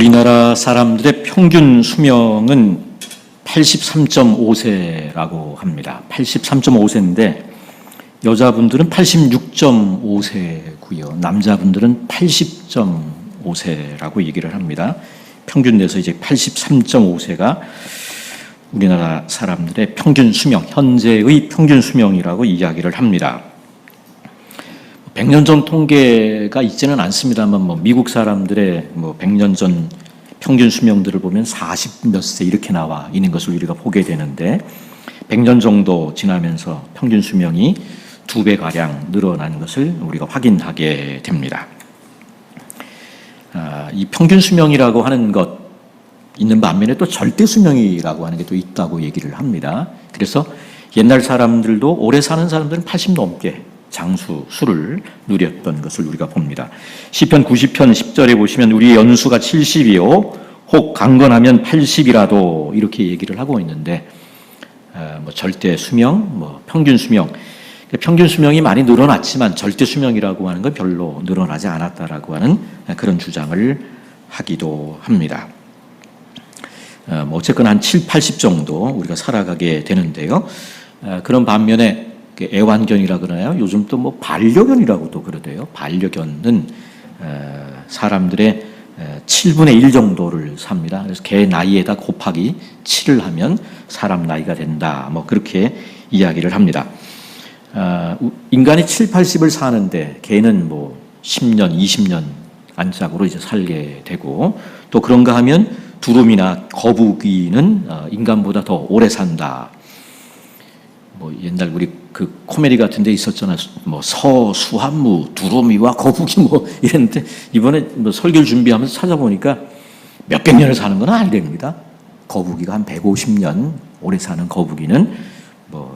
우리나라 사람들의 평균 수명은 83.5세라고 합니다. 83.5세인데 여자분들은 86.5세고요. 남자분들은 80.5세라고 얘기를 합니다. 평균 내서 이제 83.5세가 우리나라 사람들의 평균 수명, 현재의 평균 수명이라고 이야기를 합니다. 100년 전 통계가 있지는 않습니다만 미국 사람들의 100년 전 평균 수명들을 보면 40 몇 세 이렇게 나와 있는 것을 우리가 보게 되는데 100년 정도 지나면서 평균 수명이 2배가량 늘어나는 것을 우리가 확인하게 됩니다. 이 평균 수명이라고 하는 것 있는 반면에 또 절대 수명이라고 하는 게 또 있다고 얘기를 합니다. 그래서 옛날 사람들도 오래 사는 사람들은 80 넘게 장수를 누렸던 것을 우리가 봅니다. 시편 90편 10절에 보시면 우리의 연수가 70이요 혹 강건하면 80이라도 이렇게 얘기를 하고 있는데 절대 수명, 평균 수명, 평균 수명이 많이 늘어났지만 절대 수명이라고 하는 건 별로 늘어나지 않았다라고 하는 그런 주장을 하기도 합니다. 어쨌거나 한 7, 80 정도 우리가 살아가게 되는데요. 그런 반면에 애완견이라 그러나요? 요즘 또 반려견이라고도 그러대요. 반려견은 사람들의 7분의 1 정도를 삽니다. 그래서 개 나이에다 곱하기 7을 하면 사람 나이가 된다. 그렇게 이야기를 합니다. 인간이 7, 80을 사는데 개는 10년, 20년 안짝으로 이제 살게 되고 또 그런가 하면 두루미나 거북이는 인간보다 더 오래 산다. 옛날 우리 그 코미디 같은 데 있었잖아요. 수한무, 두루미와 거북이 이랬는데 이번에 설교를 준비하면서 찾아보니까 몇백 년을 사는 건 아니랍니다. 거북이가 한 150년 오래 사는 거북이는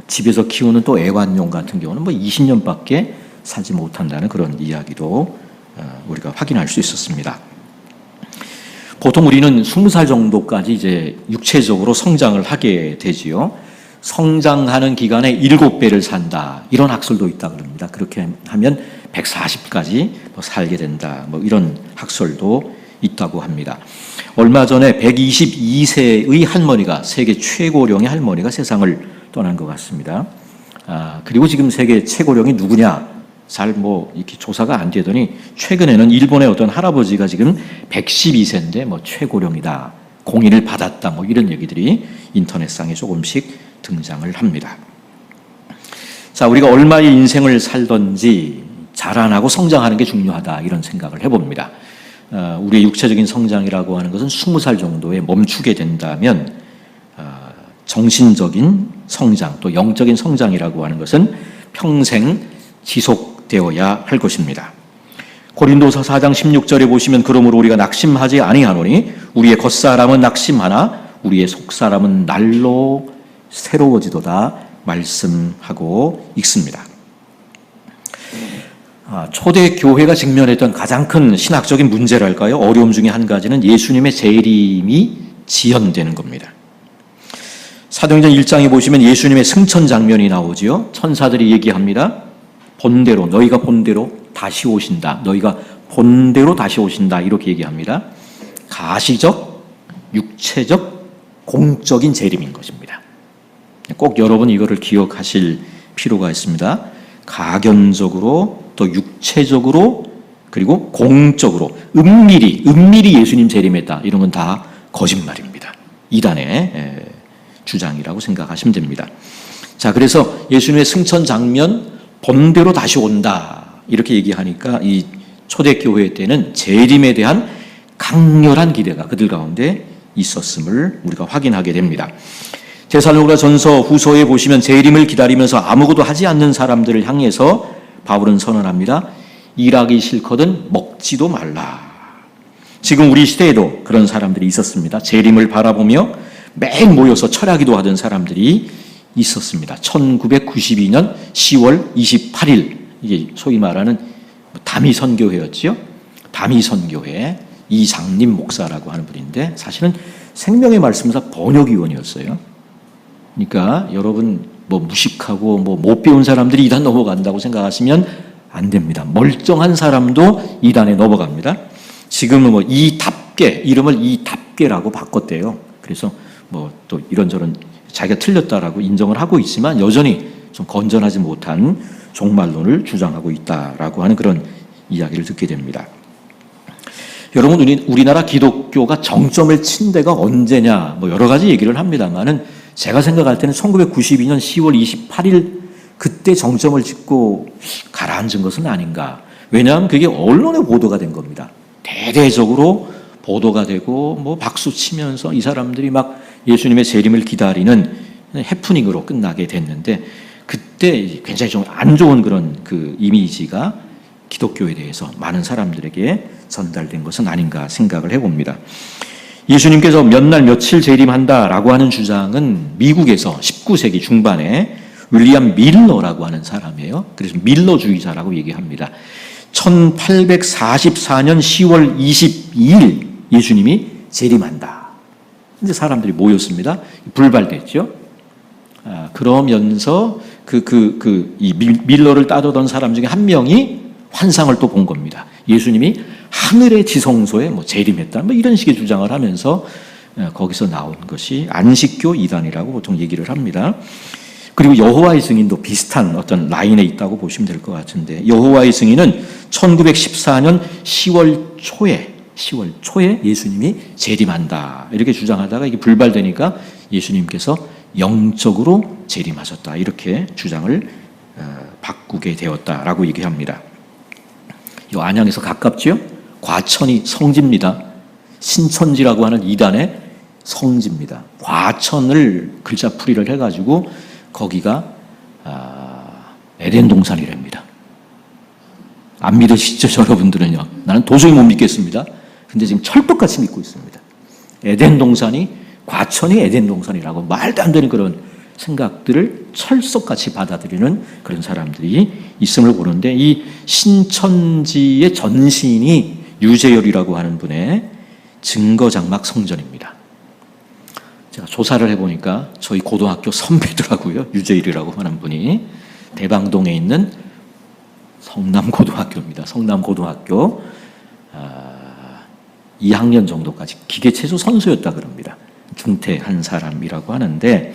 집에서 키우는 또 애완용 같은 경우는 20년밖에 살지 못한다는 그런 이야기도 우리가 확인할 수 있었습니다. 보통 우리는 20살 정도까지 이제 육체적으로 성장을 하게 되지요. 성장하는 기간에 7배를 산다. 이런 학설도 있다고 합니다. 그렇게 하면 140까지 살게 된다. 이런 학설도 있다고 합니다. 얼마 전에 122세의 할머니가 세계 최고령의 할머니가 세상을 떠난 것 같습니다. 그리고 지금 세계 최고령이 누구냐? 잘 이렇게 조사가 안 되더니 최근에는 일본의 어떤 할아버지가 지금 112세인데 최고령이다. 공인을 받았다. 이런 얘기들이 인터넷상에 조금씩 등장을 합니다. 자, 우리가 얼마의 인생을 살든지 자라나고 성장하는 게 중요하다. 이런 생각을 해봅니다. 우리의 육체적인 성장이라고 하는 것은 20살 정도에 멈추게 된다면 정신적인 성장 또 영적인 성장이라고 하는 것은 평생 지속되어야 할 것입니다. 고린도서 4장 16절에 보시면 그러므로 우리가 낙심하지 아니하노니 우리의 겉사람은 낙심하나 우리의 속사람은 날로 새로워지도다 말씀하고 있습니다. 초대 교회가 직면했던 가장 큰 신학적인 문제랄까요? 어려움 중에 한 가지는 예수님의 재림이 지연되는 겁니다. 사도행전 1장에 보시면 예수님의 승천 장면이 나오지요. 천사들이 얘기합니다. 본대로 너희가 본대로 다시 오신다. 너희가 본대로 다시 오신다. 이렇게 얘기합니다. 가시적, 육체적, 공적인 재림인 것입니다. 꼭 여러분 이거를 기억하실 필요가 있습니다. 가견적으로 또 육체적으로 그리고 공적으로 은밀히 예수님 재림했다. 이런 건 다 거짓말입니다. 이단의 주장이라고 생각하시면 됩니다. 자, 그래서 예수님의 승천 장면 본대로 다시 온다. 이렇게 얘기하니까 이 초대교회 때는 재림에 대한 강렬한 기대가 그들 가운데 있었음을 우리가 확인하게 됩니다. 데살로니가 전서 후서에 보시면 재림을 기다리면서 아무것도 하지 않는 사람들을 향해서 바울은 선언합니다. 일하기 싫거든 먹지도 말라. 지금 우리 시대에도 그런 사람들이 있었습니다. 재림을 바라보며 매일 모여서 철야기도 하던 사람들이 있었습니다. 1992년 10월 28일 이게 소위 말하는 다미선교회였지요. 다미선교회 이장림 목사라고 하는 분인데 사실은 생명의 말씀사 번역위원이었어요. 그러니까 여러분 무식하고 못 배운 사람들이 이단 넘어간다고 생각하시면 안 됩니다. 멀쩡한 사람도 이단에 넘어갑니다. 지금은 이답게 답게, 이름을 이답게라고 바꿨대요. 그래서 뭐 또 이런저런 자기가 틀렸다라고 인정을 하고 있지만 여전히 좀 건전하지 못한 종말론을 주장하고 있다라고 하는 그런 이야기를 듣게 됩니다. 여러분, 우리나라 기독교가 정점을 친 데가 언제냐, 뭐 여러 가지 얘기를 합니다만은 제가 생각할 때는 1992년 10월 28일 그때 정점을 찍고 가라앉은 것은 아닌가. 왜냐하면 그게 언론에 보도가 된 겁니다. 대대적으로 보도가 되고 뭐 박수 치면서 이 사람들이 막 예수님의 재림을 기다리는 해프닝으로 끝나게 됐는데, 그때 굉장히 좀 안 좋은 그런 그 이미지가 기독교에 대해서 많은 사람들에게 전달된 것은 아닌가 생각을 해봅니다. 예수님께서 몇 날 며칠 재림한다라고 하는 주장은 미국에서 19세기 중반에 윌리엄 밀러라고 하는 사람이에요. 그래서 밀러주의자라고 얘기합니다. 1844년 10월 22일 예수님이 재림한다. 이제 사람들이 모였습니다. 불발됐죠. 그러면서 이 밀러를 따르던 사람 중에 한 명이 환상을 또 본 겁니다. 예수님이 하늘의 지성소에 뭐 재림했다, 뭐 이런 식의 주장을 하면서 거기서 나온 것이 안식교 이단이라고 보통 얘기를 합니다. 그리고 여호와의 증인도 비슷한 어떤 라인에 있다고 보시면 될 것 같은데, 여호와의 증인은 1914년 10월 초에 예수님이 재림한다 이렇게 주장하다가 이게 불발되니까 예수님께서 영적으로 재림하셨다 이렇게 주장을 바꾸게 되었다라고 얘기합니다. 이 안양에서 가깝지요? 과천이 성지입니다. 신천지라고 하는 이단의 성지입니다. 과천을 글자풀이를 해가지고 거기가 에덴 동산이랍니다. 안 믿으시죠, 여러분들은요? 나는 도저히 못 믿겠습니다. 근데 지금 철떡같이 믿고 있습니다. 에덴 동산이, 과천이 에덴 동산이라고 말도 안 되는 그런 생각들을 철석같이 받아들이는 그런 사람들이 있음을 보는데, 이 신천지의 전신이 유재열이라고 하는 분의 증거장막 성전입니다. 제가 조사를 해보니까 저희 고등학교 선배더라고요. 유재열이라고 하는 분이. 대방동에 있는 성남고등학교입니다. 성남고등학교 2학년 정도까지 기계체조 선수였다 그럽니다. 중퇴한 사람이라고 하는데,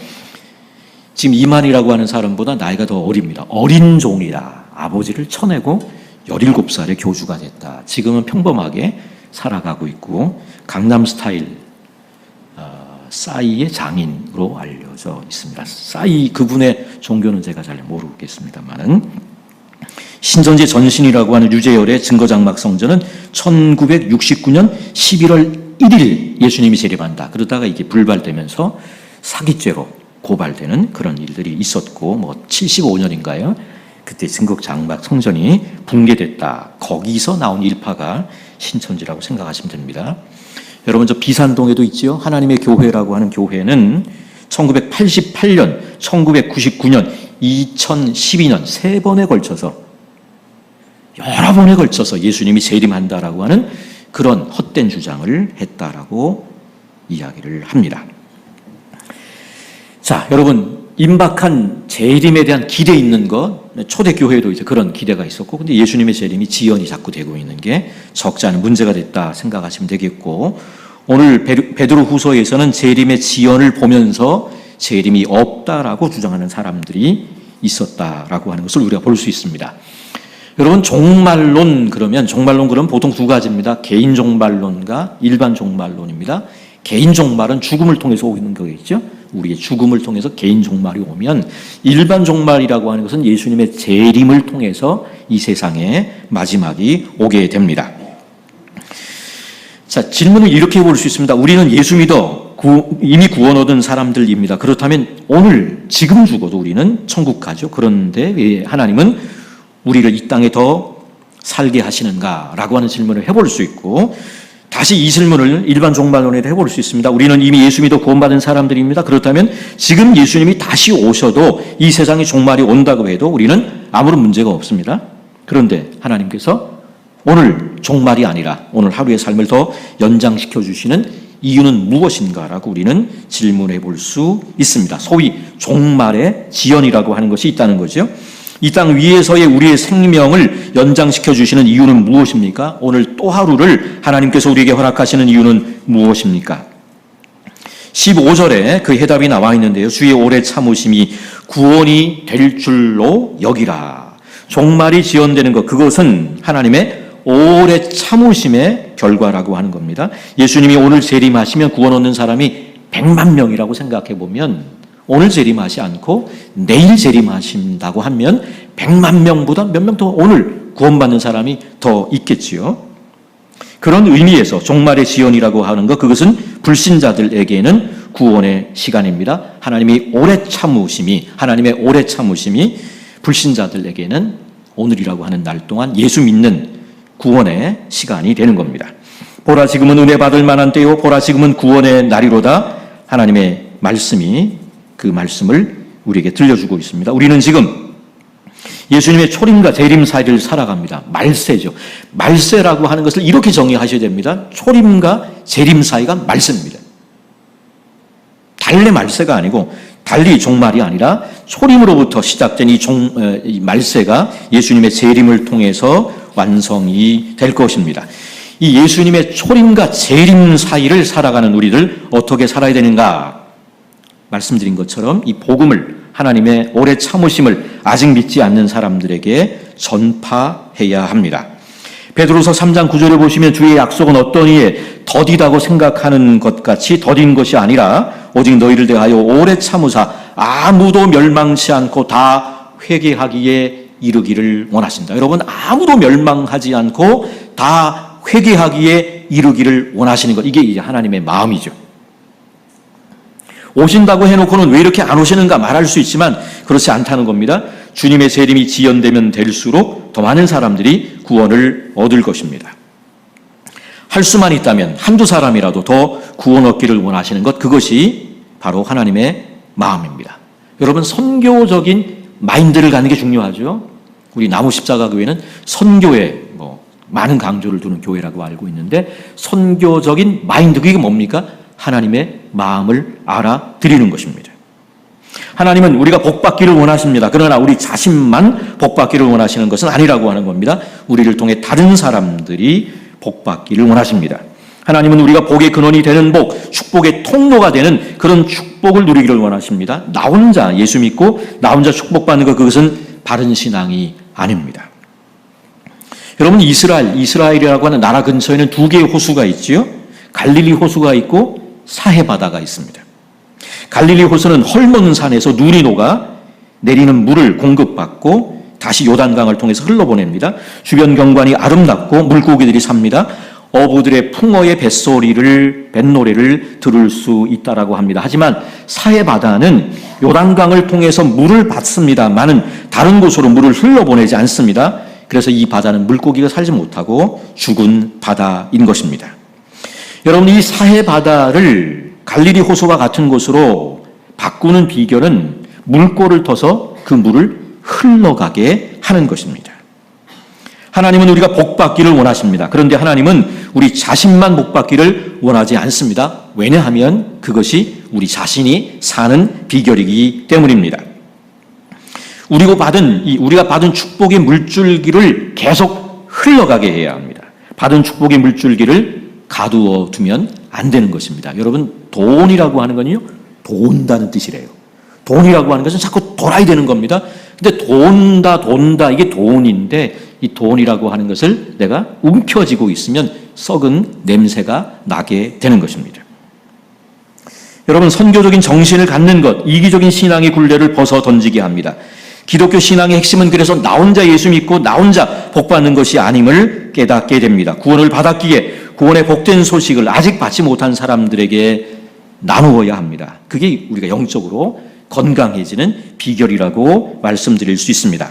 지금 이만이라고 하는 사람보다 나이가 더 어립니다. 어린 종이라 아버지를 쳐내고 17살에 교주가 됐다. 지금은 평범하게 살아가고 있고 강남 스타일 싸이의 장인으로 알려져 있습니다. 싸이 그분의 종교는 제가 잘 모르겠습니다만은, 신천지 전신이라고 하는 유재열의 증거장막 성전은 1969년 11월 1일 예수님이 재림한다. 그러다가 이게 불발되면서 사기죄로 고발되는 그런 일들이 있었고, 뭐 75년인가요? 그때 증거장막 성전이 붕괴됐다. 거기서 나온 일파가 신천지라고 생각하시면 됩니다. 여러분, 저 비산동에도 있죠. 하나님의 교회라고 하는 교회는 1988년, 1999년, 2012년 세 번에 걸쳐서, 여러 번에 걸쳐서 예수님이 재림한다라고 하는 그런 헛된 주장을 했다라고 이야기를 합니다. 자, 여러분, 임박한 재림에 대한 기대 있는 것, 초대교회도 이제 그런 기대가 있었고, 근데 예수님의 재림이 지연이 자꾸 되고 있는 게 적지 않은 문제가 됐다 생각하시면 되겠고, 오늘 베드로 후서에서는 재림의 지연을 보면서 재림이 없다라고 주장하는 사람들이 있었다라고 하는 것을 우리가 볼 수 있습니다. 여러분, 종말론 그러면 보통 두 가지입니다. 개인 종말론과 일반 종말론입니다. 개인 종말은 죽음을 통해서 오는 거겠죠. 우리의 죽음을 통해서 개인 종말이 오면, 일반 종말이라고 하는 것은 예수님의 재림을 통해서 이 세상에 마지막이 오게 됩니다. 자, 질문을 이렇게 볼 수 있습니다. 우리는 예수 믿어 이미 구원 얻은 사람들입니다. 그렇다면 오늘 지금 죽어도 우리는 천국 가죠. 그런데 왜 하나님은 우리를 이 땅에 더 살게 하시는가라고 하는 질문을 해볼 수 있고, 다시 이 질문을 일반 종말론에도 해볼 수 있습니다. 우리는 이미 예수 믿어 구원받은 사람들입니다. 그렇다면 지금 예수님이 다시 오셔도 이 세상에 종말이 온다고 해도 우리는 아무런 문제가 없습니다. 그런데 하나님께서 오늘 종말이 아니라 오늘 하루의 삶을 더 연장시켜 주시는 이유는 무엇인가라고 우리는 질문해 볼 수 있습니다. 소위 종말의 지연이라고 하는 것이 있다는 거죠. 이 땅 위에서의 우리의 생명을 연장시켜 주시는 이유는 무엇입니까? 오늘 또 하루를 하나님께서 우리에게 허락하시는 이유는 무엇입니까? 15절에 그 해답이 나와 있는데요. 주의 오래 참으심이 구원이 될 줄로 여기라. 종말이 지연되는 것, 그것은 하나님의 오래 참으심의 결과라고 하는 겁니다. 예수님이 오늘 재림하시면 구원 얻는 사람이 100만 명이라고 생각해 보면, 오늘 재림하지 않고 내일 재림하신다고 하면 100만 명보다 몇 명 더 오늘 구원받는 사람이 더 있겠지요. 그런 의미에서 종말의 지연이라고 하는 것, 그것은 불신자들에게는 구원의 시간입니다. 하나님의 오래 참으심이 불신자들에게는 오늘이라고 하는 날 동안 예수 믿는 구원의 시간이 되는 겁니다. 보라 지금은 은혜 받을 만한 때요, 보라 지금은 구원의 날이로다. 하나님의 말씀이 그 말씀을 우리에게 들려주고 있습니다. 우리는 지금 예수님의 초림과 재림 사이를 살아갑니다. 말세죠. 말세라고 하는 것을 이렇게 정의하셔야 됩니다. 초림과 재림 사이가 말세입니다. 달래 말세가 아니고, 달리 종말이 아니라 초림으로부터 시작된 이 말세가 예수님의 재림을 통해서 완성이 될 것입니다. 이 예수님의 초림과 재림 사이를 살아가는 우리들 어떻게 살아야 되는가? 말씀드린 것처럼 이 복음을, 하나님의 오래 참으심을 아직 믿지 않는 사람들에게 전파해야 합니다. 베드로서 3장 9절에 보시면 주의 약속은 어떤 이에 더디다고 생각하는 것 같이 더딘 것이 아니라 오직 너희를 대하여 오래 참으사 아무도 멸망치 않고 다 회개하기에 이르기를 원하신다. 여러분, 아무도 멸망하지 않고 다 회개하기에 이르기를 원하시는 것, 이게 이제 하나님의 마음이죠. 오신다고 해놓고는 왜 이렇게 안 오시는가 말할 수 있지만 그렇지 않다는 겁니다. 주님의 재림이 지연되면 될수록 더 많은 사람들이 구원을 얻을 것입니다. 할 수만 있다면 한두 사람이라도 더 구원 얻기를 원하시는 것, 그것이 바로 하나님의 마음입니다. 여러분, 선교적인 마인드를 갖는 게 중요하죠. 우리 나무십자가교회는 선교에 많은 강조를 두는 교회라고 알고 있는데, 선교적인 마인드, 그게 뭡니까? 하나님의 마음을 알아드리는 것입니다. 하나님은 우리가 복받기를 원하십니다. 그러나 우리 자신만 복받기를 원하시는 것은 아니라고 하는 겁니다. 우리를 통해 다른 사람들이 복받기를 원하십니다. 하나님은 우리가 복의 근원이 되는 복, 축복의 통로가 되는 그런 축복을 누리기를 원하십니다. 나 혼자 예수 믿고 나 혼자 축복받는 것, 그것은 바른 신앙이 아닙니다. 여러분, 이스라엘이라고 하는 나라 근처에는 두 개의 호수가 있지요. 갈릴리 호수가 있고 사해바다가 있습니다. 갈릴리 호수는 헐몬 산에서 눈이 녹아 내리는 물을 공급받고 다시 요단강을 통해서 흘러보냅니다. 주변 경관이 아름답고 물고기들이 삽니다. 어부들의 풍어의 뱃노래를 들을 수 있다라고 합니다. 하지만 사해바다는 요단강을 통해서 물을 받습니다만은 다른 곳으로 물을 흘러보내지 않습니다. 그래서 이 바다는 물고기가 살지 못하고 죽은 바다인 것입니다. 여러분, 이 사해바다를 갈릴리 호수와 같은 곳으로 바꾸는 비결은 물꼬를 터서 그 물을 흘러가게 하는 것입니다. 하나님은 우리가 복받기를 원하십니다. 그런데 하나님은 우리 자신만 복받기를 원하지 않습니다. 왜냐하면 그것이 우리 자신이 사는 비결이기 때문입니다. 우리가 받은 축복의 물줄기를 계속 흘러가게 해야 합니다. 받은 축복의 물줄기를 가두어 두면 안 되는 것입니다. 여러분, 돈이라고 하는 건요, 돈다는 뜻이래요. 돈이라고 하는 것은 자꾸 돌아야 되는 겁니다. 근데 돈다, 이게 돈인데 이 돈이라고 하는 것을 내가 움켜쥐고 있으면 썩은 냄새가 나게 되는 것입니다. 여러분, 선교적인 정신을 갖는 것, 이기적인 신앙의 굴레를 벗어 던지게 합니다. 기독교 신앙의 핵심은 그래서 나 혼자 예수 믿고 나 혼자 복받는 것이 아님을 깨닫게 됩니다. 구원을 받았기에 구원의 복된 소식을 아직 받지 못한 사람들에게 나누어야 합니다. 그게 우리가 영적으로 건강해지는 비결이라고 말씀드릴 수 있습니다.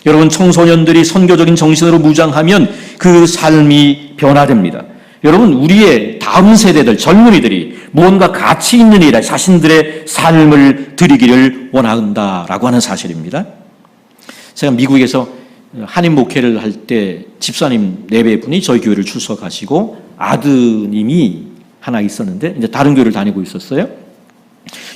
여러분, 청소년들이 선교적인 정신으로 무장하면 그 삶이 변화됩니다. 여러분, 우리의 다음 세대들, 젊은이들이 무언가 가치 있는 일에 자신들의 삶을 드리기를 원한다라고 하는 사실입니다. 제가 미국에서 한인 목회를 할 때 집사님 4분이 저희 교회를 출석하시고 아드님이 하나 있었는데 이제 다른 교회를 다니고 있었어요.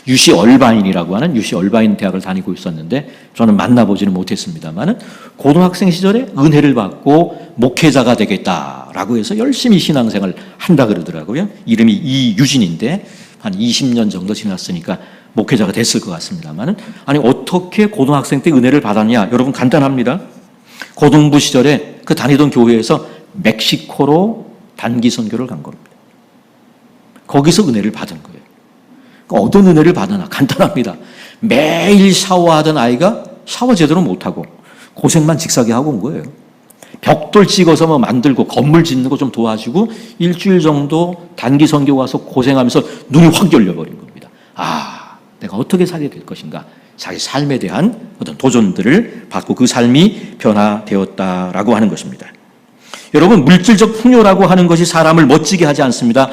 UC 얼바인이라고 하는 UC 얼바인 대학을 다니고 있었는데 저는 만나보지는 못했습니다만은 고등학생 시절에 은혜를 받고 목회자가 되겠다라고 해서 열심히 신앙생활을 한다 그러더라고요. 이름이 이유진인데 한 20년 정도 지났으니까 목회자가 됐을 것 같습니다만은, 아니 어떻게 고등학생 때 은혜를 받았냐? 여러분 간단합니다. 고등부 시절에 그 다니던 교회에서 멕시코로 단기 선교를 간 겁니다. 거기서 은혜를 받은 거예요. 어떤 은혜를 받으나 간단합니다. 매일 샤워하던 아이가 샤워 제대로 못하고 고생만 직사게 하고 온 거예요. 벽돌 찍어서 뭐 만들고 건물 짓는 거 좀 도와주고 일주일 정도 단기 선교 와서 고생하면서 눈이 확 열려버린 겁니다. 아, 내가 어떻게 살게 될 것인가. 자기 삶에 대한 어떤 도전들을 받고 그 삶이 변화되었다라고 하는 것입니다. 여러분, 물질적 풍요라고 하는 것이 사람을 멋지게 하지 않습니다.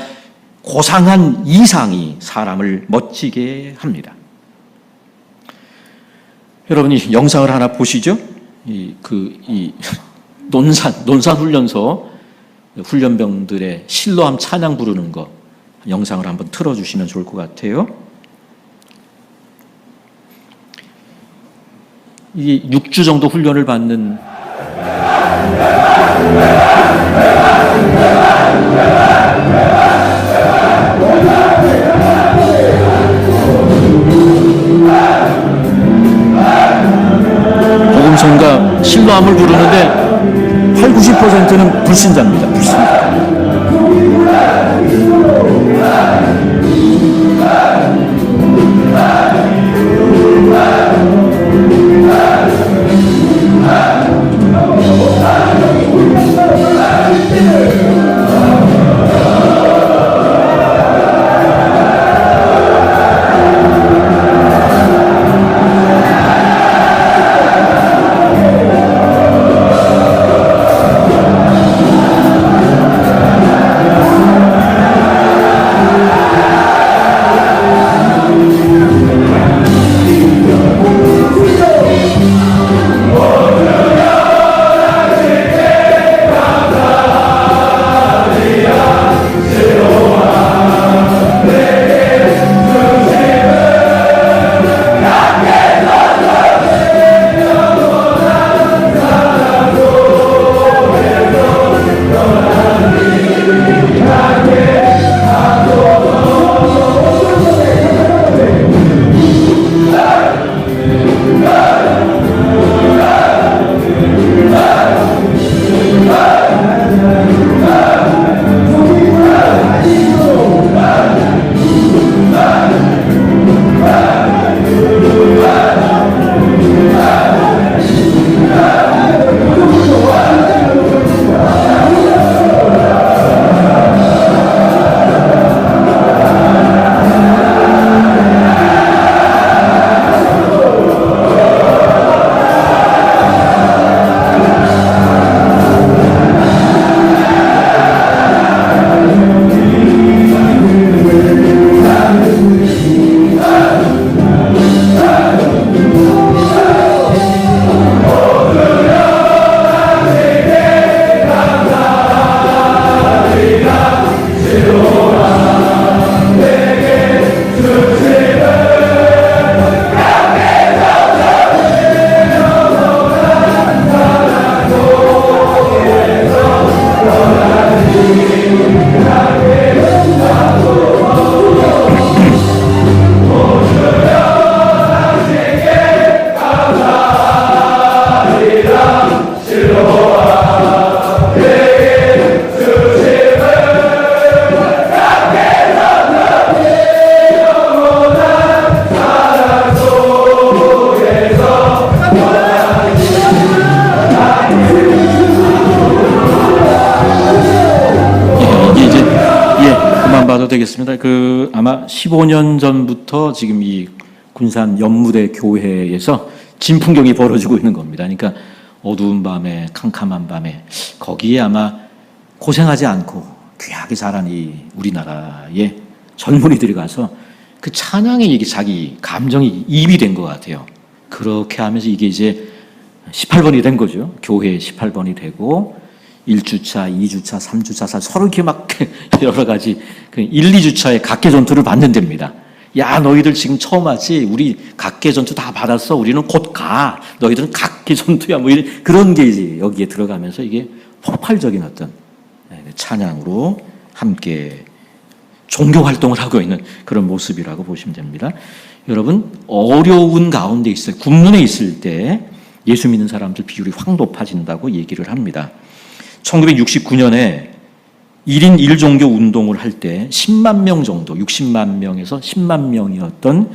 고상한 이상이 사람을 멋지게 합니다. 여러분이 영상을 하나 보시죠. 논산 훈련소 훈련병들의 실로암 찬양 부르는 거 영상을 한번 틀어주시면 좋을 것 같아요. 이 6주 정도 훈련을 받는 복음성가 실로암을 부르는데 80~90%는 불신자입니다. 불신자. 되겠습니다. 아마 15년 전부터 지금 이 군산 연무대 교회에서 진풍경이 벌어지고 있는 겁니다. 그러니까 어두운 밤에, 캄캄한 밤에 거기에 아마 고생하지 않고 귀하게 자란 이 우리나라의 젊은이들이 가서 그 찬양에 이게 자기 감정이 입이 된 것 같아요. 그렇게 하면서 이게 이제 18번이 된 거죠. 교회 18번이 되고 1주차, 2주차, 3주차, 서로 이렇게 막 여러 가지 1, 2주차의 각계 전투를 받는 데입니다. 야, 너희들 지금 처음 하지? 우리 각계 전투 다 받았어. 우리는 곧 가. 너희들은 각계 전투야. 뭐 이런 그런 게 이제 여기에 들어가면서 이게 폭발적인 어떤 찬양으로 함께 종교 활동을 하고 있는 그런 모습이라고 보시면 됩니다. 여러분, 어려운 가운데 있을, 군문에 있을 때 예수 믿는 사람들 비율이 확 높아진다고 얘기를 합니다. 1969년에 1인 1종교 운동을 할 때 10만 명 정도, 60만 명에서 10만 명이었던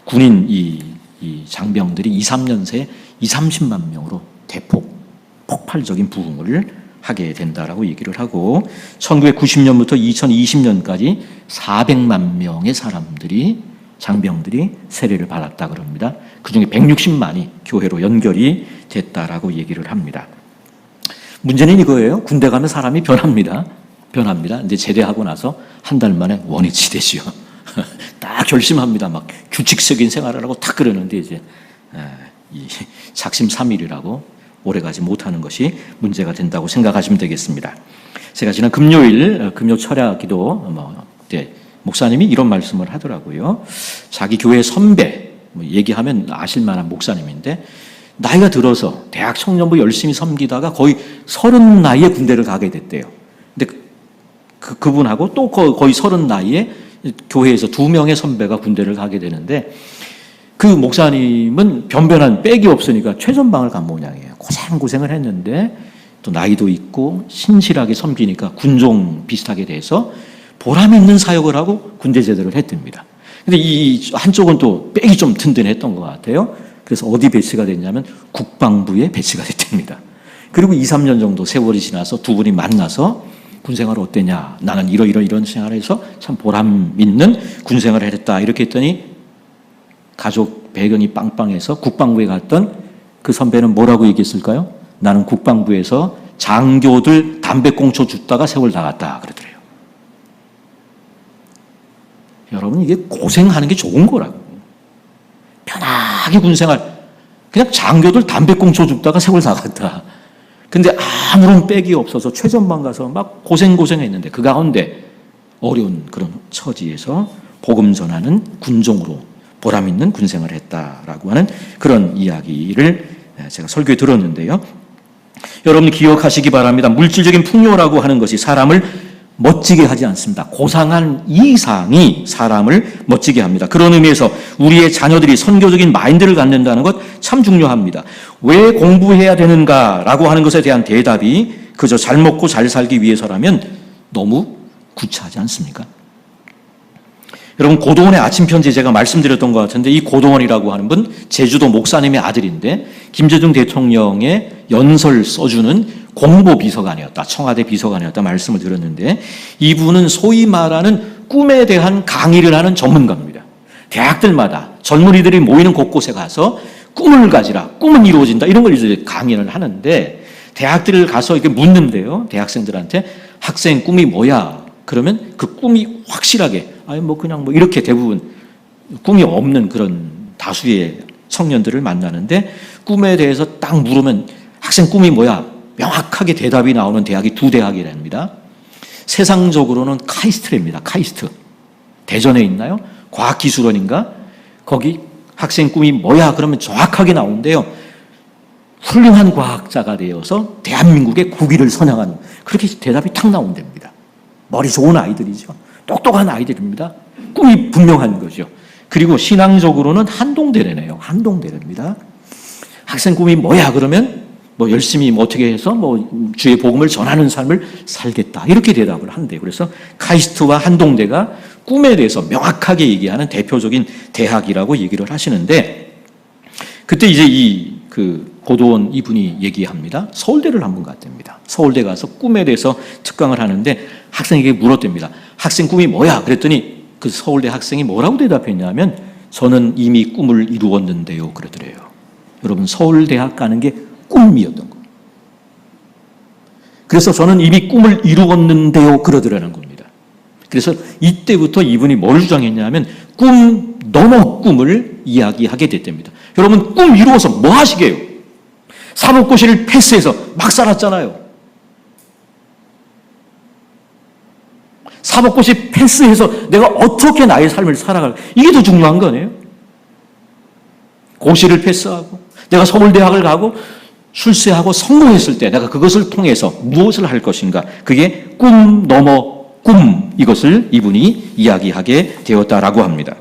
군인 이 장병들이 2, 3년 새에 2, 30만 명으로 대폭 폭발적인 부흥을 하게 된다라고 얘기를 하고 1990년부터 2020년까지 400만 명의 사람들이 장병들이 세례를 받았다 그럽니다. 그중에 160만이 교회로 연결이 됐다라고 얘기를 합니다. 문제는 이거예요. 군대 가면 사람이 변합니다. 이제 제대하고 나서 한 달 만에 원위치되지요. 딱 결심합니다. 막 규칙적인 생활을 하고 탁 그러는데 이제 이 작심삼일이라고 오래가지 못하는 것이 문제가 된다고 생각하시면 되겠습니다. 제가 지난 금요일 금요 철야 기도 목사님이 이런 말씀을 하더라고요. 자기 교회 선배 얘기하면 아실 만한 목사님인데 나이가 들어서 대학 청년부 열심히 섬기다가 거의 30 나이에 군대를 가게 됐대요. 근데 그분하고 또 거의 30 나이에 교회에서 2명의 선배가 군대를 가게 되는데 그 목사님은 변변한 빽이 없으니까 최전방을 간 모양이에요. 고생을 했는데 또 나이도 있고 신실하게 섬기니까 군종 비슷하게 돼서 보람 있는 사역을 하고 군대 제대를 했답니다. 근데 이 한쪽은 또 빽이 좀 든든했던 것 같아요. 그래서 어디 배치가 됐냐면 국방부에 배치가 됐답니다. 그리고 2, 3년 정도 세월이 지나서 두 분이 만나서 군생활 어땠냐? 나는 이런 생활을 해서 참 보람 있는 군생활을 했다. 이렇게 했더니 가족 배경이 빵빵해서 국방부에 갔던 그 선배는 뭐라고 얘기했을까요? 나는 국방부에서 장교들 담배꽁초 줍다가 세월 나갔다 그러더래요. 여러분, 이게 고생하는 게 좋은 거라고. 편하게 군생활, 그냥 장교들 담배꽁초 줍다가 세월 나갔다. 근데 아무런 빽이 없어서 최전방 가서 막 고생했는데 그 가운데 어려운 그런 처지에서 복음 전하는 군종으로 보람 있는 군생활을 했다라고 하는 그런 이야기를 제가 설교에 들었는데요. 여러분 기억하시기 바랍니다. 물질적인 풍요라고 하는 것이 사람을 멋지게 하지 않습니다. 고상한 이상이 사람을 멋지게 합니다. 그런 의미에서 우리의 자녀들이 선교적인 마인드를 갖는다는 것 참 중요합니다. 왜 공부해야 되는가라고 하는 것에 대한 대답이 그저 잘 먹고 잘 살기 위해서라면 너무 구차하지 않습니까? 여러분, 고도원의 아침 편지 제가 말씀드렸던 것 같은데 이 고도원이라고 하는 분 제주도 목사님의 아들인데 김대중 대통령의 연설 써주는 공보 비서관이었다. 청와대 비서관이었다 말씀을 드렸는데 이분은 소위 말하는 꿈에 대한 강의를 하는 전문가입니다. 대학들마다 젊은이들이 모이는 곳곳에 가서 꿈을 가지라, 꿈은 이루어진다 이런 걸 이제 강의를 하는데 대학들을 가서 이렇게 묻는데요. 대학생들한테 학생 꿈이 뭐야? 그러면 그 꿈이 확실하게 그냥 이렇게 대부분 꿈이 없는 그런 다수의 청년들을 만나는데 꿈에 대해서 딱 물으면 학생 꿈이 뭐야? 명확하게 대답이 나오는 대학이 2대학이랍니다. 세상적으로는 카이스트랍니다. 카이스트. 대전에 있나요? 과학기술원인가? 거기 학생 꿈이 뭐야? 그러면 정확하게 나오는데요. 훌륭한 과학자가 되어서 대한민국의 국위를 선양하는 그렇게 대답이 탁 나온답니다. 머리 좋은 아이들이죠. 똑똑한 아이들입니다. 꿈이 분명한 거죠. 그리고 신앙적으로는 한동대래네요. 한동대래입니다. 학생 꿈이 뭐야? 그러면 열심히 어떻게 해서 주의 복음을 전하는 삶을 살겠다. 이렇게 대답을 한대요. 그래서 카이스트와 한동대가 꿈에 대해서 명확하게 얘기하는 대표적인 대학이라고 얘기를 하시는데 그때 이제 고도원 이분이 얘기합니다. 서울대를 한번 갔답니다. 서울대 가서 꿈에 대해서 특강을 하는데 학생에게 물었답니다. 학생 꿈이 뭐야? 그랬더니 그 서울대 학생이 뭐라고 대답했냐면 저는 이미 꿈을 이루었는데요. 그러더래요. 여러분, 서울대학 가는 게 꿈이었던 거예요. 그래서 저는 이미 꿈을 이루었는데요. 그러더라는 겁니다. 그래서 이때부터 이분이 뭘 주장했냐면 꿈 넘어 꿈을 이야기하게 됐답니다. 여러분, 꿈 이루어서 뭐 하시게요? 사법고시를 패스해서 막 살았잖아요. 사법고시 패스해서 내가 어떻게 나의 삶을 살아갈까? 이게 더 중요한 거 아니에요? 고시를 패스하고 내가 서울대학을 가고 출세하고 성공했을 때 내가 그것을 통해서 무엇을 할 것인가? 그게 꿈 넘어 꿈, 이것을 이분이 이야기하게 되었다라고 합니다.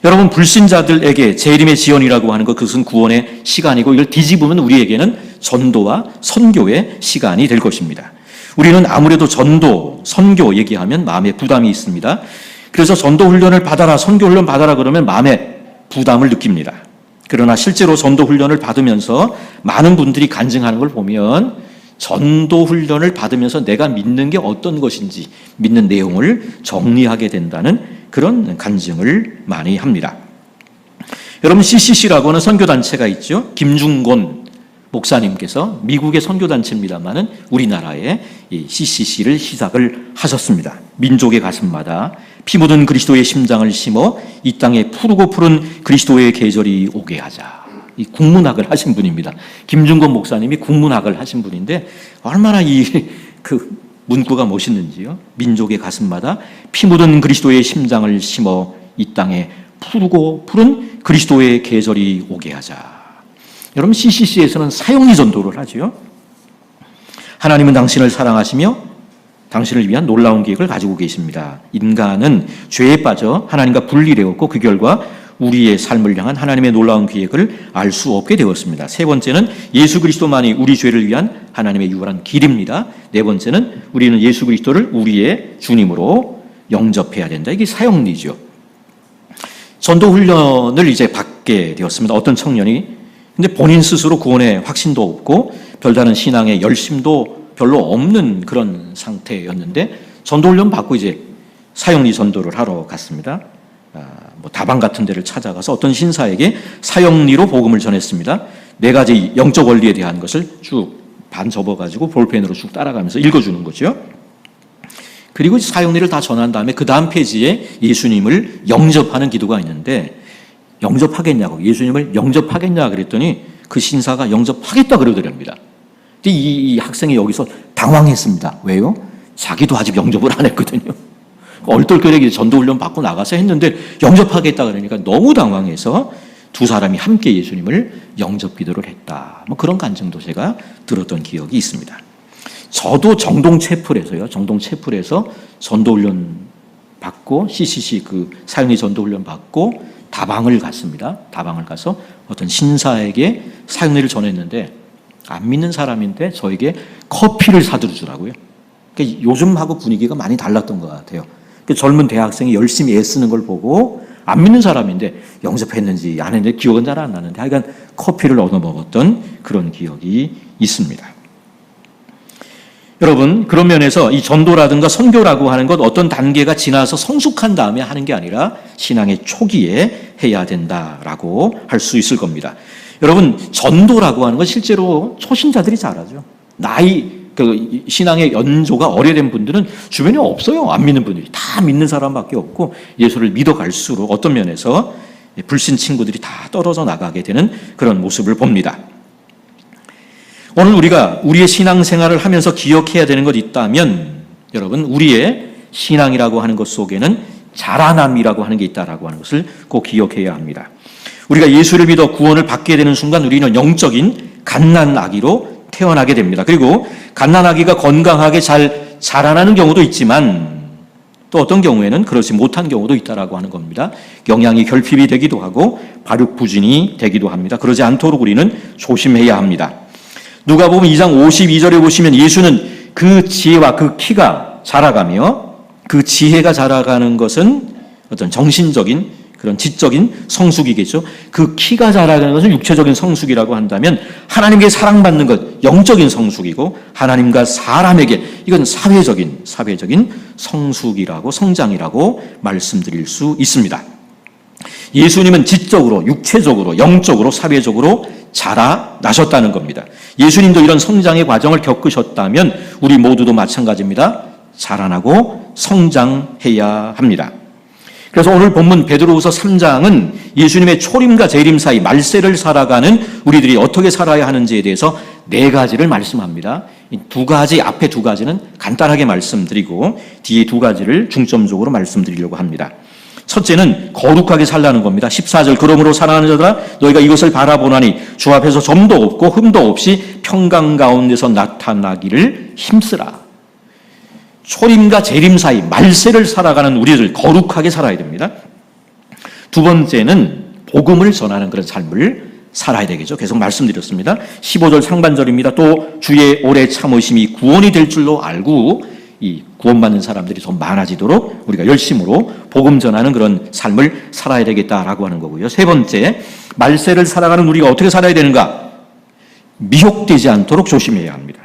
여러분, 불신자들에게 재림의 지연이라고 하는 것, 그것은 구원의 시간이고 이걸 뒤집으면 우리에게는 전도와 선교의 시간이 될 것입니다. 우리는 아무래도 전도, 선교 얘기하면 마음에 부담이 있습니다. 그래서 전도 훈련을 받아라, 선교 훈련 받아라 그러면 마음에 부담을 느낍니다. 그러나 실제로 전도 훈련을 받으면서 많은 분들이 간증하는 걸 보면 전도 훈련을 받으면서 내가 믿는 게 어떤 것인지 믿는 내용을 정리하게 된다는 그런 간증을 많이 합니다. 여러분, CCC라고 하는 선교단체가 있죠. 김중곤 목사님께서 미국의 선교단체입니다만은 우리나라에 이 CCC를 시작을 하셨습니다. 민족의 가슴마다 피 묻은 그리스도의 심장을 심어 이 땅에 푸르고 푸른 그리스도의 계절이 오게 하자. 이 국문학을 하신 분입니다. 김중곤 목사님이 국문학을 하신 분인데 얼마나 그 문구가 멋있는지요. 민족의 가슴마다 피 묻은 그리스도의 심장을 심어 이 땅에 푸르고 푸른 그리스도의 계절이 오게 하자. 여러분, CCC에서는 사형리 전도를 하지요. 하나님은 당신을 사랑하시며 당신을 위한 놀라운 계획을 가지고 계십니다. 인간은 죄에 빠져 하나님과 분리되었고 그 결과 우리의 삶을 향한 하나님의 놀라운 계획을 알 수 없게 되었습니다. 세 번째는 예수 그리스도만이 우리 죄를 위한 하나님의 유일한 길입니다. 네 번째는 우리는 예수 그리스도를 우리의 주님으로 영접해야 된다. 이게 사형리죠. 전도 훈련을 이제 받게 되었습니다. 어떤 청년이 근데 본인 스스로 구원의 확신도 없고 별다른 신앙의 열심도 별로 없는 그런 상태였는데 전도훈련 받고 이제 사형리 전도를 하러 갔습니다. 다방 같은 데를 찾아가서 어떤 신사에게 사형리로 복음을 전했습니다. 4가지 영적 원리에 대한 것을 쭉 반 접어가지고 볼펜으로 쭉 따라가면서 읽어주는 거죠. 그리고 사형리를 다 전한 다음에 그 다음 페이지에 예수님을 영접하는 기도가 있는데 영접하겠냐고, 예수님을 영접하겠냐 그랬더니 그 신사가 영접하겠다 그러더랍니다. 근데 이 학생이 여기서 당황했습니다. 왜요? 자기도 아직 영접을 안 했거든요. 얼떨결에 전도훈련 받고 나가서 했는데 영접하겠다 그러니까 너무 당황해서 두 사람이 함께 예수님을 영접 기도를 했다. 뭐 그런 간증도 제가 들었던 기억이 있습니다. 저도 정동채플에서요. 정동채플에서 전도훈련 받고 CCC 그 사형리 전도훈련 받고 다방을 갔습니다. 다방을 가서 어떤 신사에게 사형리를 전했는데 안 믿는 사람인데 저에게 커피를 사주더라고요. 그러니까 요즘하고 분위기가 많이 달랐던 것 같아요. 젊은 대학생이 열심히 애쓰는 걸 보고 안 믿는 사람인데 영접했는지 안 했는지 기억은 잘 안 나는데 하여간 커피를 얻어 먹었던 그런 기억이 있습니다. 여러분, 그런 면에서 이 전도라든가 선교라고 하는 것 어떤 단계가 지나서 성숙한 다음에 하는 게 아니라 신앙의 초기에 해야 된다라고 할 수 있을 겁니다. 여러분, 전도라고 하는 건 실제로 초신자들이 잘하죠. 그 신앙의 연조가 오래된 분들은 주변에 없어요. 안 믿는 분들이. 다 믿는 사람밖에 없고 예수를 믿어갈수록 어떤 면에서 불신 친구들이 다 떨어져 나가게 되는 그런 모습을 봅니다. 오늘 우리가 우리의 신앙생활을 하면서 기억해야 되는 것 있다면 여러분, 우리의 신앙이라고 하는 것 속에는 자라남이라고 하는 게 있다라고 하는 것을 꼭 기억해야 합니다. 우리가 예수를 믿어 구원을 받게 되는 순간 우리는 영적인 갓난아기로 태어나게 됩니다. 그리고 갓난아기가 건강하게 잘 자라나는 경우도 있지만 또 어떤 경우에는 그렇지 못한 경우도 있다라고 하는 겁니다. 영양이 결핍이 되기도 하고 발육부진이 되기도 합니다. 그러지 않도록 우리는 조심해야 합니다. 누가복음 2장 52절에 보시면 예수는 그 지혜와 그 키가 자라가며 그 지혜가 자라가는 것은 어떤 정신적인 그런 지적인 성숙이겠죠. 그 키가 자라가는 것은 육체적인 성숙이라고 한다면 하나님께 사랑받는 것 영적인 성숙이고 하나님과 사람에게 이건 사회적인 성숙이라고 성장이라고 말씀드릴 수 있습니다. 예수님은 지적으로 육체적으로 영적으로 사회적으로 자라나셨다는 겁니다. 예수님도 이런 성장의 과정을 겪으셨다면 우리 모두도 마찬가지입니다. 자라나고 성장해야 합니다. 그래서 오늘 본문 베드로후서 3장은 예수님의 초림과 재림 사이 말세를 살아가는 우리들이 어떻게 살아야 하는지에 대해서 4가지를 말씀합니다. 이 두 가지, 앞에 두 가지는 간단하게 말씀드리고 뒤에 두 가지를 중점적으로 말씀드리려고 합니다. 첫째는 거룩하게 살라는 겁니다. 14절, 그러므로 사랑하는 자들아 너희가 이것을 바라보나니 주 앞에서 점도 없고 흠도 없이 평강 가운데서 나타나기를 힘쓰라. 초림과 재림 사이 말세를 살아가는 우리들 거룩하게 살아야 됩니다. 두 번째는 복음을 전하는 그런 삶을 살아야 되겠죠. 계속 말씀드렸습니다. 15절 상반절입니다. 또 주의 오래 참으심이 구원이 될 줄로 알고 이 구원받는 사람들이 더 많아지도록 우리가 열심으로 복음 전하는 그런 삶을 살아야 되겠다라고 하는 거고요. 세 번째, 말세를 살아가는 우리가 어떻게 살아야 되는가? 미혹되지 않도록 조심해야 합니다.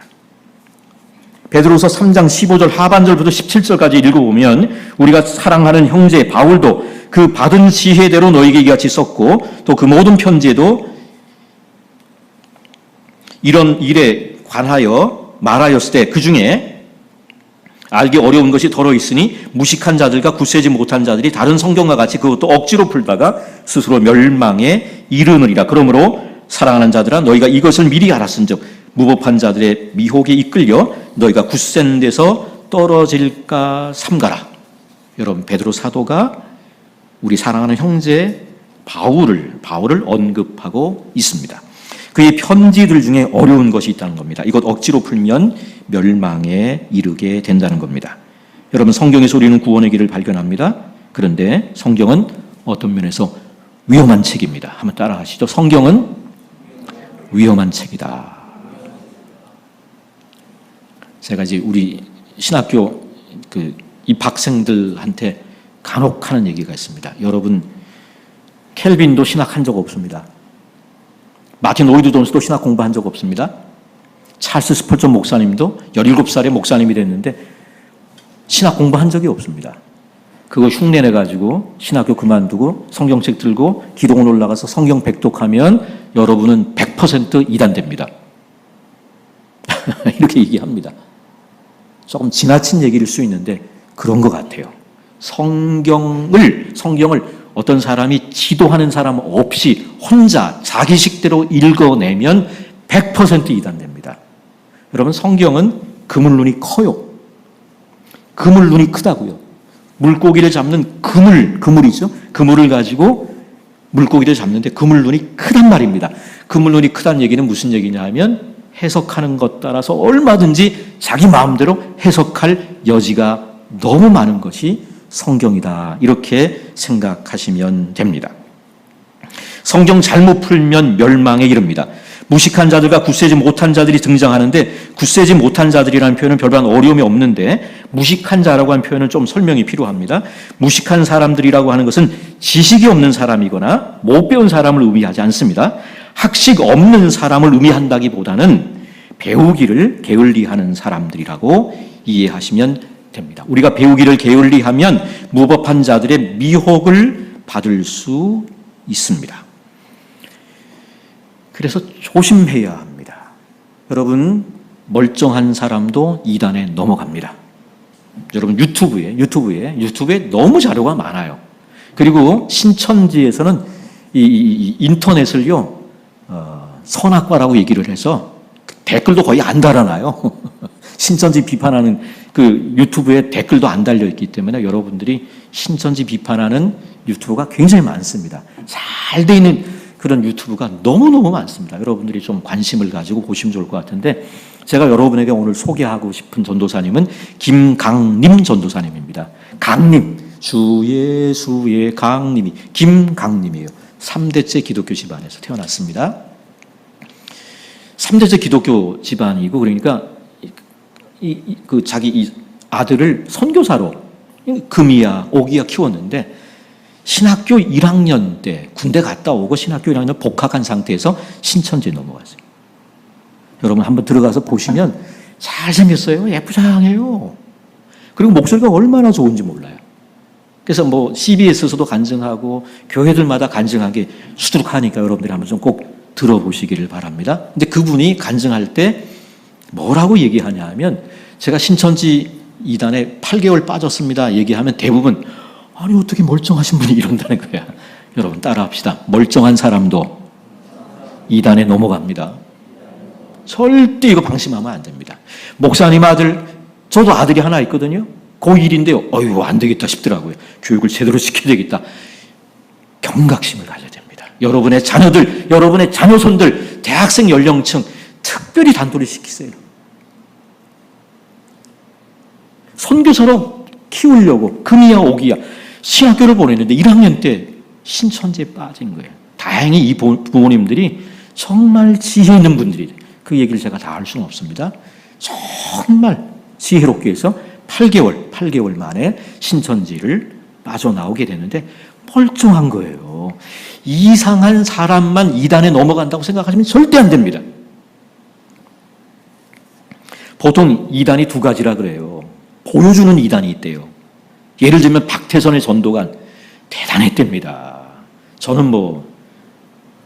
베드로서 3장 15절 하반절부터 17절까지 읽어보면 우리가 사랑하는 형제 바울도 그 받은 지혜대로 너에게 이같이 썼고 또 그 모든 편지에도 이런 일에 관하여 말하였을 때 그 중에 알기 어려운 것이 더러 있으니 무식한 자들과 굳세지 못한 자들이 다른 성경과 같이 그것도 억지로 풀다가 스스로 멸망에 이르느니라. 그러므로 사랑하는 자들아 너희가 이것을 미리 알았은즉 무법한 자들의 미혹에 이끌려 너희가 굳센 데서 떨어질까 삼가라. 여러분, 베드로 사도가 우리 사랑하는 형제 바울을 언급하고 있습니다. 그의 편지들 중에 어려운 것이 있다는 겁니다. 이것 억지로 풀면 멸망에 이르게 된다는 겁니다. 여러분, 성경에서 우리는 구원의 길을 발견합니다. 그런데 성경은 어떤 면에서 위험한 책입니다. 한번 따라 하시죠. 성경은 위험한 책이다. 제가 이제 우리 신학교 입학생들한테 간혹 하는 얘기가 있습니다. 여러분, 켈빈도 신학한 적 없습니다. 마틴 로이드 존스도 신학 공부한 적 없습니다. 찰스 스펄전 목사님도 17살에 목사님이 됐는데 신학 공부한 적이 없습니다. 그거 흉내내가지고 신학교 그만두고 성경책 들고 기도원 올라가서 성경 백독하면 여러분은 100% 이단됩니다. 이렇게 얘기합니다. 조금 지나친 얘기일 수 있는데 그런 것 같아요. 성경을 어떤 사람이 지도하는 사람 없이 혼자 자기식대로 읽어내면 100% 이단됩니다. 여러분, 성경은 그물눈이 커요. 그물눈이 크다고요. 물고기를 잡는 그물이죠. 그물을 가지고 물고기를 잡는데 그물눈이 크단 말입니다. 그물눈이 크다는 얘기는 무슨 얘기냐 하면 해석하는 것 따라서 얼마든지 자기 마음대로 해석할 여지가 너무 많은 것이 성경이다. 이렇게 생각하시면 됩니다. 성경 잘못 풀면 멸망에 이릅니다. 무식한 자들과 굳세지 못한 자들이 등장하는데 굳세지 못한 자들이라는 표현은 별반 어려움이 없는데 무식한 자라고 하는 표현은 좀 설명이 필요합니다. 무식한 사람들이라고 하는 것은 지식이 없는 사람이거나 못 배운 사람을 의미하지 않습니다. 학식 없는 사람을 의미한다기보다는 배우기를 게을리하는 사람들이라고 이해하시면 됩니다. 우리가 배우기를 게을리하면 무법한 자들의 미혹을 받을 수 있습니다. 그래서 조심해야 합니다. 여러분, 멀쩡한 사람도 이단에 넘어갑니다. 여러분, 유튜브에 너무 자료가 많아요. 그리고 신천지에서는 이 인터넷을요, 선악과라고 얘기를 해서 댓글도 거의 안 달아놔요. 신천지 비판하는 그 유튜브에 댓글도 안 달려있기 때문에 여러분들이 신천지 비판하는 유튜브가 굉장히 많습니다. 잘 돼 있는 그런 유튜브가 너무너무 많습니다. 여러분들이 좀 관심을 가지고 보시면 좋을 것 같은데 제가 여러분에게 오늘 소개하고 싶은 전도사님은 김강림 전도사님입니다. 강림, 주 예수의 강림이 김강림이에요. 3대째 기독교 집안에서 태어났습니다. 3대째 기독교 집안이고 그러니까 자기 아들을 선교사로 금이야 오기야 키웠는데 신학교 1학년 때 군대 갔다 오고 신학교 1학년 복학한 상태에서 신천지에 넘어갔어요. 여러분 한번 들어가서 보시면 잘생겼어요. 예쁘장해요. 그리고 목소리가 얼마나 좋은지 몰라요. 그래서 뭐 CBS에서도 간증하고 교회들마다 간증하게 수두룩하니까 여러분들이 한번 좀 꼭 들어보시기를 바랍니다. 근데 그분이 간증할 때 뭐라고 얘기하냐 하면 제가 신천지 이단에 8개월 빠졌습니다 얘기하면 대부분 아니 어떻게 멀쩡하신 분이 이런다는 거야. 여러분 따라합시다. 멀쩡한 사람도 이단에 넘어갑니다. 절대 이거 방심하면 안 됩니다. 목사님 아들, 저도 아들이 하나 있거든요. 고1인데요. 어휴, 안 되겠다 싶더라고요. 교육을 제대로 시켜야 되겠다. 경각심을 가져야 됩니다. 여러분의 자녀들, 여러분의 자녀손들, 대학생 연령층 특별히 단도리 시키세요. 선교사로 키우려고 금이야 오기야 신학교를 보냈는데 1학년 때 신천지에 빠진 거예요. 다행히 이 부모님들이 정말 지혜 있는 분들이, 그 얘기를 제가 다 할 수는 없습니다. 정말 지혜롭게 해서 8개월 만에 신천지를 빠져나오게 되는데 멀쩡한 거예요. 이상한 사람만 이단에 넘어간다고 생각하시면 절대 안 됩니다. 보통 이단이 두 가지라 그래요. 보여주는 이단이 있대요. 예를 들면 박태선의 전도관 대단했답니다. 저는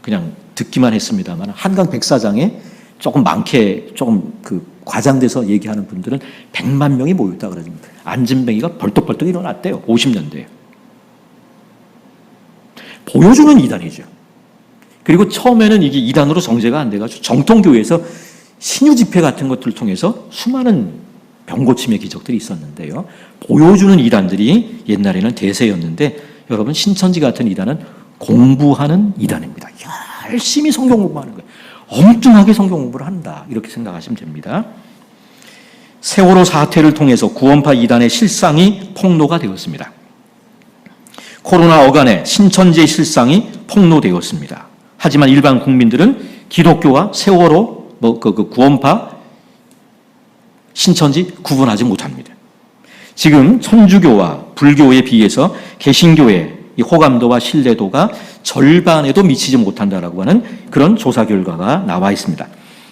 그냥 듣기만 했습니다만 한강 백사장에 조금 과장돼서 얘기하는 분들은 100만 명이 모였다 그러십니다. 안진뱅이가 벌떡벌떡 일어났대요. 50년대에. 보여주는 이단이죠. 그리고 처음에는 이게 이단으로 정제가 안 돼가지고 정통교회에서 신유 집회 같은 것들을 통해서 수많은 병고침의 기적들이 있었는데요. 보여주는 이단들이 옛날에는 대세였는데 여러분, 신천지 같은 이단은 공부하는 이단입니다. 열심히 성경 공부하는 거예요. 엉뚱하게 성경 공부를 한다. 이렇게 생각하시면 됩니다. 세월호 사태를 통해서 구원파 이단의 실상이 폭로가 되었습니다. 코로나 어간에 신천지의 실상이 폭로되었습니다. 하지만 일반 국민들은 기독교와 세월호, 구원파, 신천지 구분하지 못합니다. 지금 천주교와 불교에 비해서 개신교의 이 호감도와 신뢰도가 절반에도 미치지 못한다라고 하는 그런 조사 결과가 나와 있습니다.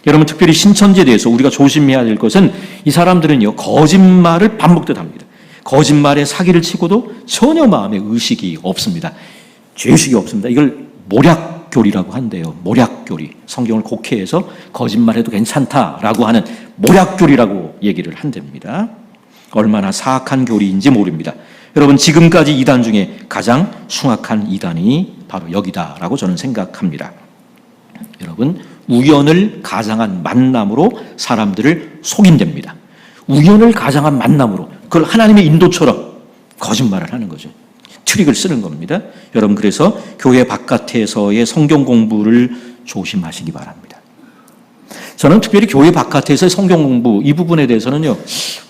여러분, 특별히 신천지에 대해서 우리가 조심해야 될 것은 이 사람들은요, 거짓말을 밥 먹듯 합니다. 거짓말에 사기를 치고도 전혀 마음에 의식이 없습니다. 죄의식이 없습니다. 이걸 모략교리라고 한대요. 모략교리. 성경을 곡해해서 거짓말해도 괜찮다라고 하는 모략교리라고 얘기를 한답니다. 얼마나 사악한 교리인지 모릅니다. 여러분, 지금까지 이단 중에 가장 숭악한 이단이 바로 여기다라고 저는 생각합니다. 여러분, 우연을 가장한 만남으로 사람들을 속인답니다. 우연을 가장한 만남으로, 그걸 하나님의 인도처럼 거짓말을 하는 거죠. 트릭을 쓰는 겁니다. 여러분, 그래서 교회 바깥에서의 성경 공부를 조심하시기 바랍니다. 저는 특별히 교회 바깥에서의 성경 공부 이 부분에 대해서는요,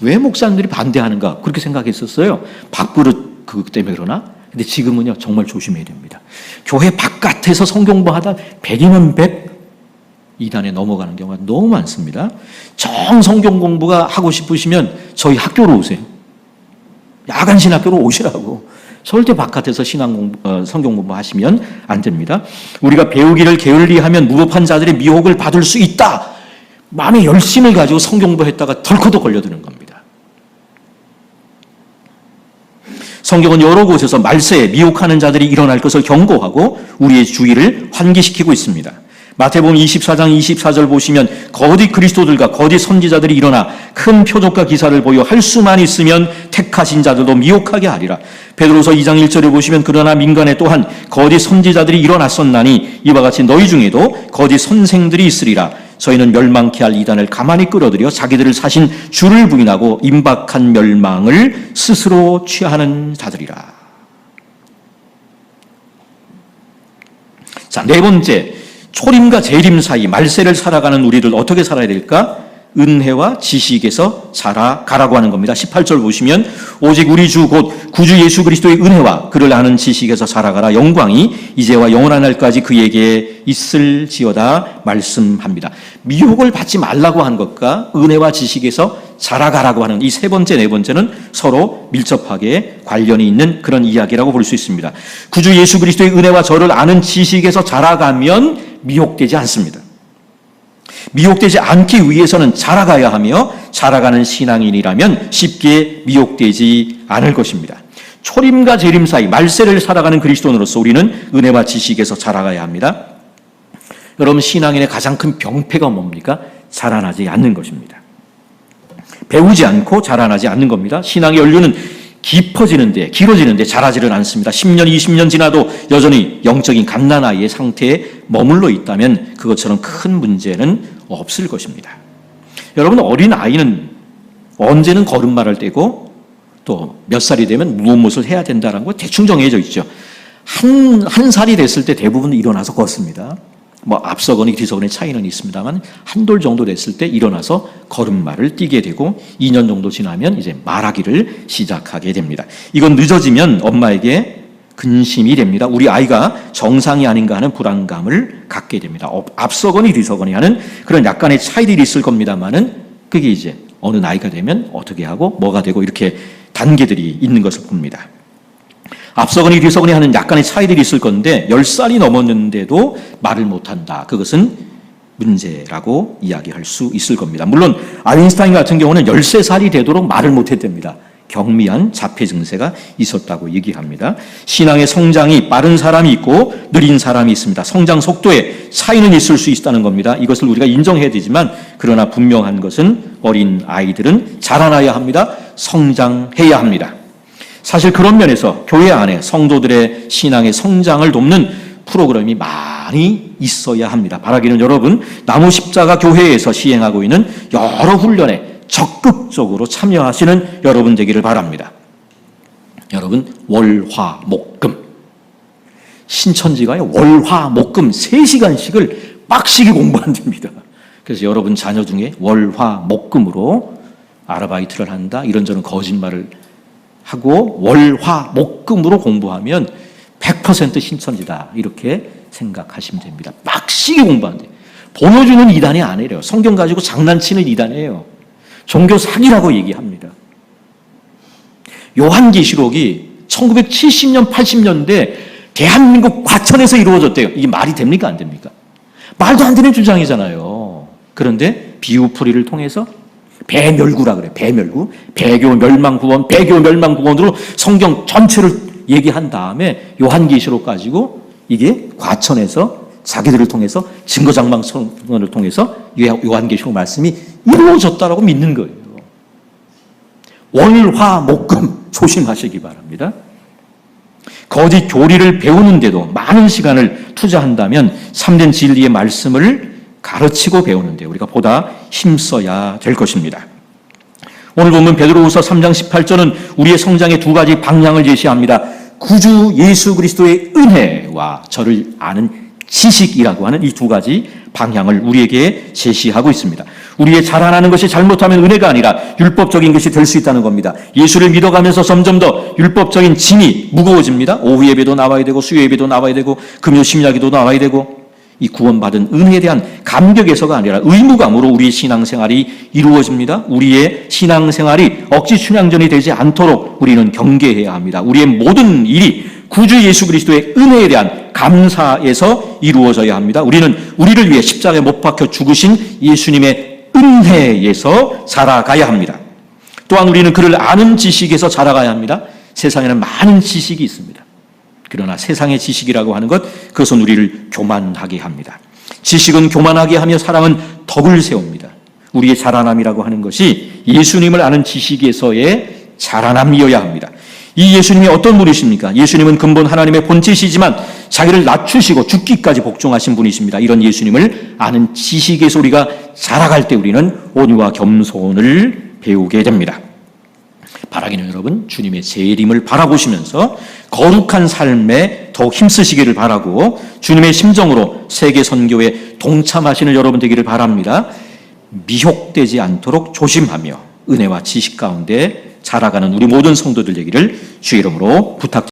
왜 목사님들이 반대하는가 그렇게 생각했었어요. 밥그릇 그것 때문에 그러나? 근데 지금은요, 정말 조심해야 됩니다. 교회 바깥에서 성경 공부하다 100이면 100 이단에 넘어가는 경우가 너무 많습니다. 정 성경 공부가 하고 싶으시면 저희 학교로 오세요. 야간 신학교로 오시라고. 절대 바깥에서 성경 공부하시면 안 됩니다. 우리가 배우기를 게을리하면 무법한 자들의 미혹을 받을 수 있다. 마음의 열심을 가지고 성경 공부했다가 덜커덕 걸려드는 겁니다. 성경은 여러 곳에서 말세에 미혹하는 자들이 일어날 것을 경고하고 우리의 주의를 환기시키고 있습니다. 마태복음 24장 24절 보시면 거짓 그리스도들과 거짓 선지자들이 일어나 큰 표적과 기사를 보여 할 수만 있으면 택하신 자들도 미혹하게 하리라. 베드로서 2장 1절에 보시면 그러나 민간에 또한 거짓 선지자들이 일어났었나니 이와 같이 너희 중에도 거짓 선생들이 있으리라. 저희는 멸망케 할 이단을 가만히 끌어들여 자기들을 사신 주를 부인하고 임박한 멸망을 스스로 취하는 자들이라. 자, 네 번째, 초림과 재림 사이 말세를 살아가는 우리들 어떻게 살아야 될까? 은혜와 지식에서 자라가라고 하는 겁니다. 18절 보시면 오직 우리 주 곧 구주 예수 그리스도의 은혜와 그를 아는 지식에서 자라가라. 영광이 이제와 영원한 날까지 그에게 있을지어다 말씀합니다. 미혹을 받지 말라고 한 것과 은혜와 지식에서 자라가라고 하는 이 세 번째, 네 번째는 서로 밀접하게 관련이 있는 그런 이야기라고 볼 수 있습니다. 구주 예수 그리스도의 은혜와 저를 아는 지식에서 자라가면 미혹되지 않습니다. 미혹되지 않기 위해서는 자라가야 하며 자라가는 신앙인이라면 쉽게 미혹되지 않을 것입니다. 초림과 재림 사이 말세를 살아가는 그리스도인으로서 우리는 은혜와 지식에서 자라가야 합니다. 여러분, 신앙인의 가장 큰 병폐가 뭡니까? 자라나지 않는 것입니다. 배우지 않고 자라나지 않는 겁니다. 신앙의 연륜은 깊어지는데, 길어지는데 자라지를 않습니다. 10년, 20년 지나도 여전히 영적인 갓난아이의 상태에 머물러 있다면 그것처럼 큰 문제는 없을 것입니다. 여러분, 어린 아이는 언제는 걸음마를 떼고 또 몇 살이 되면 무엇을 해야 된다는 거 대충 정해져 있죠. 한 살이 됐을 때 대부분 일어나서 걷습니다. 뭐 앞서거니 뒤서거니 차이는 있습니다만 한 돌 정도 됐을 때 일어나서 걸음마를 띄게 되고 2년 정도 지나면 이제 말하기를 시작하게 됩니다. 이건 늦어지면 엄마에게 근심이 됩니다. 우리 아이가 정상이 아닌가 하는 불안감을 갖게 됩니다. 앞서거니 뒤서거니 하는 그런 약간의 차이들이 있을 겁니다만은 그게 이제 어느 나이가 되면 어떻게 하고 뭐가 되고 이렇게 단계들이 있는 것을 봅니다. 앞서거니 뒤서거니 하는 약간의 차이들이 있을 건데 10살이 넘었는데도 말을 못한다. 그것은 문제라고 이야기할 수 있을 겁니다. 물론 아인슈타인 같은 경우는 13살이 되도록 말을 못했답니다. 경미한 자폐 증세가 있었다고 얘기합니다. 신앙의 성장이 빠른 사람이 있고 느린 사람이 있습니다. 성장 속도에 차이는 있을 수 있다는 겁니다. 이것을 우리가 인정해야 되지만 그러나 분명한 것은 어린 아이들은 자라나야 합니다. 성장해야 합니다. 사실 그런 면에서 교회 안에 성도들의 신앙의 성장을 돕는 프로그램이 많이 있어야 합니다. 바라기는 여러분, 나무 십자가 교회에서 시행하고 있는 여러 훈련에 적극적으로 참여하시는 여러분 되기를 바랍니다. 여러분, 월화목금 신천지가요, 월화목금 3시간씩을 빡시게 공부한답니다. 그래서 여러분 자녀 중에 월화목금으로 아르바이트를 한다, 이런저런 거짓말을 하고 월화목금으로 공부하면 100% 신천지다, 이렇게 생각하시면 됩니다. 빡시게 공부한대. 보여주는 이단이 아니래요. 성경 가지고 장난치는 이단이에요. 종교 사기라고 얘기합니다. 요한계시록이 1970년, 80년대 대한민국 과천에서 이루어졌대요. 이게 말이 됩니까? 안 됩니까? 말도 안 되는 주장이잖아요. 그런데 비유풀이를 통해서 배멸구라 그래요. 배멸구. 배교 멸망구원, 배교 멸망구원으로 성경 전체를 얘기한 다음에 요한계시록 가지고 이게 과천에서 자기들을 통해서 증거장막 선언을 통해서 요한계시록 말씀이 이루어졌다라고 믿는 거예요. 월화목금 조심하시기 바랍니다. 거짓 교리를 배우는데도 많은 시간을 투자한다면 참된 진리의 말씀을 가르치고 배우는데 우리가 보다 힘써야 될 것입니다. 오늘 보면 베드로후서 3장 18절은 우리의 성장의 2가지 방향을 제시합니다. 구주 예수 그리스도의 은혜와 저를 아는 지식이라고 하는 이 2가지 방향을 우리에게 제시하고 있습니다. 우리의 자라나는 것이 잘못하면 은혜가 아니라 율법적인 것이 될 수 있다는 겁니다. 예수를 믿어가면서 점점 더 율법적인 짐이 무거워집니다. 오후 예배도 나와야 되고 수요 예배도 나와야 되고 금요 심야기도 나와야 되고, 이 구원받은 은혜에 대한 감격에서가 아니라 의무감으로 우리의 신앙생활이 이루어집니다. 우리의 신앙생활이 억지 춘향전이 되지 않도록 우리는 경계해야 합니다. 우리의 모든 일이 구주 예수 그리스도의 은혜에 대한 감사에서 이루어져야 합니다. 우리는 우리를 위해 십자가에 못 박혀 죽으신 예수님의 은혜에서 자라가야 합니다. 또한 우리는 그를 아는 지식에서 자라가야 합니다. 세상에는 많은 지식이 있습니다. 그러나 세상의 지식이라고 하는 것, 그것은 우리를 교만하게 합니다. 지식은 교만하게 하며 사랑은 덕을 세웁니다. 우리의 자라남이라고 하는 것이 예수님을 아는 지식에서의 자라남이어야 합니다. 이 예수님이 어떤 분이십니까? 예수님은 근본 하나님의 본체시지만 자기를 낮추시고 죽기까지 복종하신 분이십니다. 이런 예수님을 아는 지식에서 우리가 자라갈 때 우리는 온유와 겸손을 배우게 됩니다. 바라기는 여러분, 주님의 재림을 바라보시면서 거룩한 삶에 더욱 힘쓰시기를 바라고 주님의 심정으로 세계 선교에 동참하시는 여러분 되기를 바랍니다. 미혹되지 않도록 조심하며 은혜와 지식 가운데 자라가는 우리 모든 성도들 되기를 주의 이름으로 부탁드립니다.